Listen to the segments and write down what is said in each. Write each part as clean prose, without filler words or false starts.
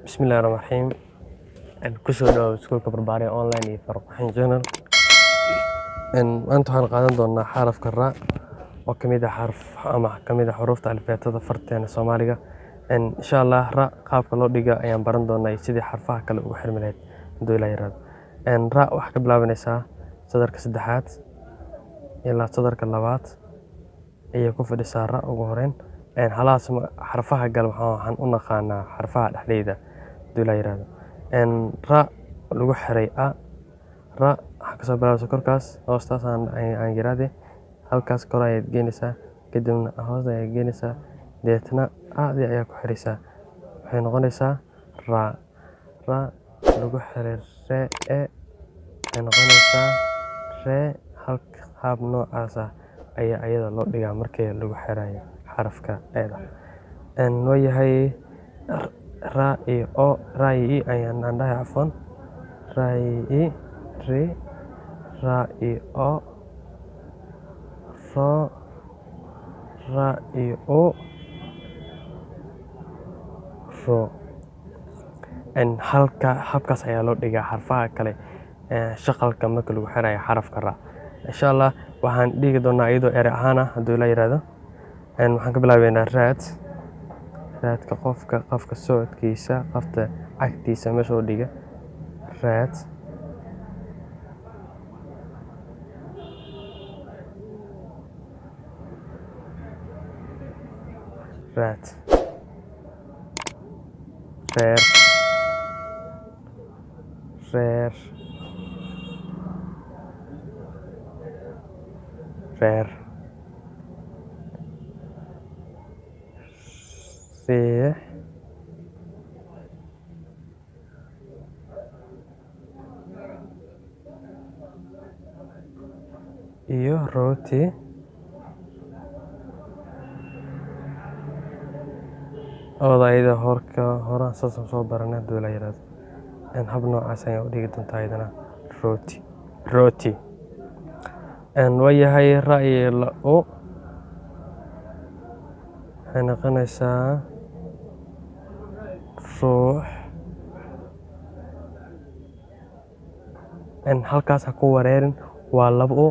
بسم الله الرحمن الرحيم. kusoo dhawaad iskuulka barbaaray online iyo farqaxin journal maanta waxaan qaadan doonaa xarafka ra oo kamid ah xarf ama kamid ah xuruufta alifbeetada farteena Soomaaliga insha Allah ra qaabka loo dhiga ayaan baran doonaa iyo sidii xarfaha kale ugu xirmi lahayd haduu Ilaahay yiraahdo ra waxa ka bilaabanaysaa sadarka saddexaad ilaa sadarka labaad iyo ku fadhisaa ra ugu horeyn halaas xarfaha gal waxaan u naqaanaa xarfaha dhexdeeda haduu Ilaahay yiraahdo ra lagu xiray a ra waxa ka soo bilaabaysa korkaas hoostaas aan yiraahday halkaas kor ayaad geynaysaa kadibna hoos ayaad geynaysaa deetna aadi ayaa ku xiraysaa waxay noqonaysaa ra lagu xiray re waxay noqonaysaa re halka qaab noocaas ayaa ayada loo dhigaa markii lagu xirayo xarafka eeda noo yahay ra iyo o ra iyo ayaan dhahay afwan ra iyo ri ra iyo o ro ra iyo o ro halka habkaas ayaa loo dhigaa xarfaha kale shaqalka marka lagu xirayo xarafka ra insha Allah waxaan dhigi doonaa iyadoo eray ahaan haduu Ilaahay yiraahdo waxaan ka bilaabeynaa raadka qofka socodkiisa qafta agtiisa meesha oo dhiga raad reer iyo rooti odayda horaan soo baranay haduu Ilaahay yiraahdo hab noocaas ayaa u dhigi doontaa iyadana rooti wayahay ra iyo la o waxay noqonaysaa ruux halkaas ha ku wareerin waa laba o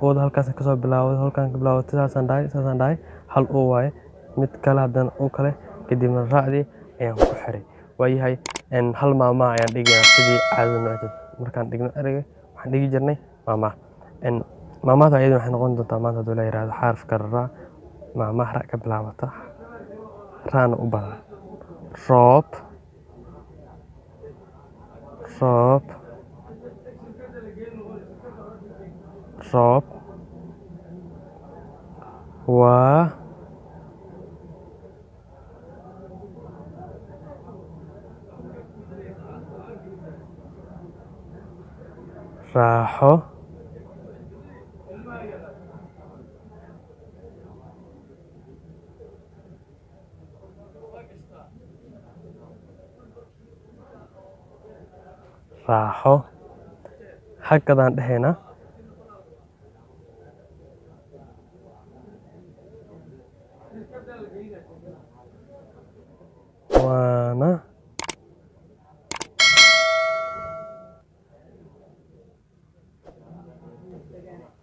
ooda halkaas ka soo bilaawday halkaan ka bilaawday saasaan dhahay hal o waaye mid kale haddana o kale kadibna raacdii ayaan ku xiray waayahay hal maama ayaan dhigayaa sidii caadada nooceed markaan dhigno ereyga waxaan dhigi jirnay maamada iyaduna waxay noqon doontaa maanta haduu Ilaahay yiraahdo xarafka ra maama ra ka bilaabata raana u badan roob waa raaxo hakadaan dhehayna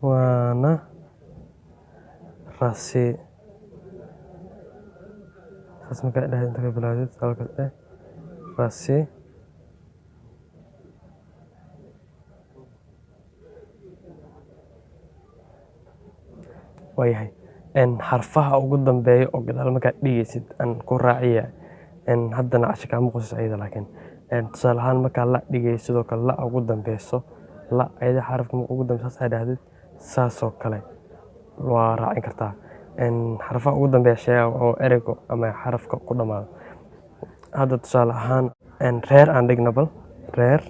waana rasi saas markaa dhehaysa inta ka bilaawdid halkaas rasi waayahay xarfaha ugu dambeeya oo gadaal markaad dhigaysid aan ku raaciya haddana cashka ma qusis ayada laakiin tusaale ahaan markaa la dhigay sidoo kale la ugu dambeyso la ayada xarafka ugu dambeyso saas aad dhahdid saasoo kale waa raacin kartaa xarfaha ugu dambeeya shayga oo ereyga ama xarafka ku dhamaado hadda tusaale ahaan reer aan dhigna bal reer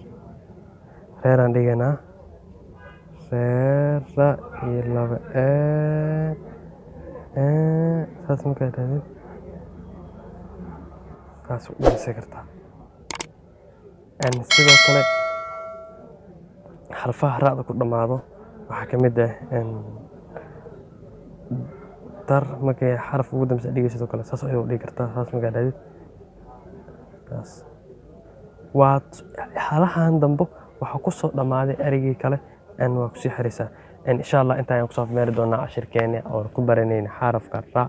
aan dhiganaa reera iyo laba saas markaa dhahdid saas u dhigaysan kartaa sidoo kale xarfaha raacda ku dhamaado waxaa ka mid dar markay xaraf ugu dambeysa dhigayso sidoo kale saas ayuu dhigi kartaa saas markaa dhahdid saas waa halahan dambo waxa ku soo dhamaaday erigii kale waa ku sii xiraysaa insha Allah inta ayaan ku soo meeri doonaa cashirkeena oo ku baranayna xarafka ra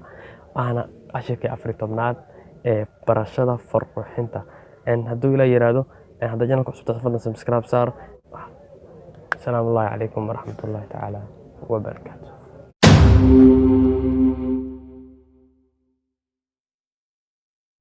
ana cashirkii 14aad ee barashada farqinta hadduu ila yiraahdo hadda channelka cusub fadlan subscribe saar. السلام الله عليكم ورحمة الله تعالى وبركاته.